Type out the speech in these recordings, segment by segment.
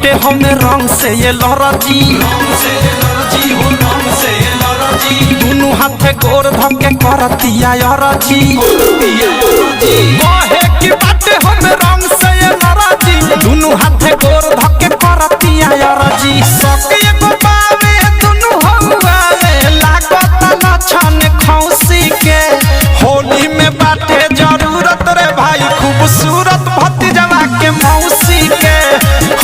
बाटे हमें रंग से ये लहराजी दोनों हाथे गोर धके करतिया याराजी कहे कि बाटे हमें रंग से ये लहराजी दोनों हाथे गोर धके करतिया याराजी सके एगो बावे दोनों हवावे लागत न छन खौसी के होली में बाटे जरूरत रे भाई खूबसूरत भतीजवा के मौसी के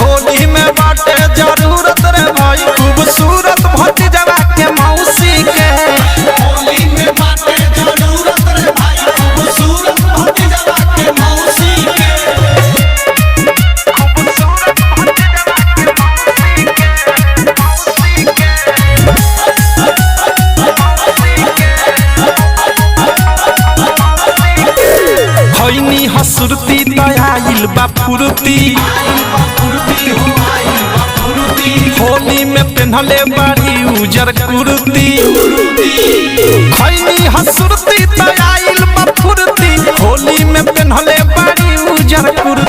होली में बाटे जरूरत रे भाई खूबसूरत भतीजवा के मौसी के होली में बाटे जरूरत रे भाई खूबसूरत भतीजवा के मौसी के खैनी हसुरती दयाइल बा फुरती होली में पहनले बाड़ी उजर कुर्ती खैनी हसुरती दयाइल बा फुरती होली में पहनले बाड़ी उजर कुर्ती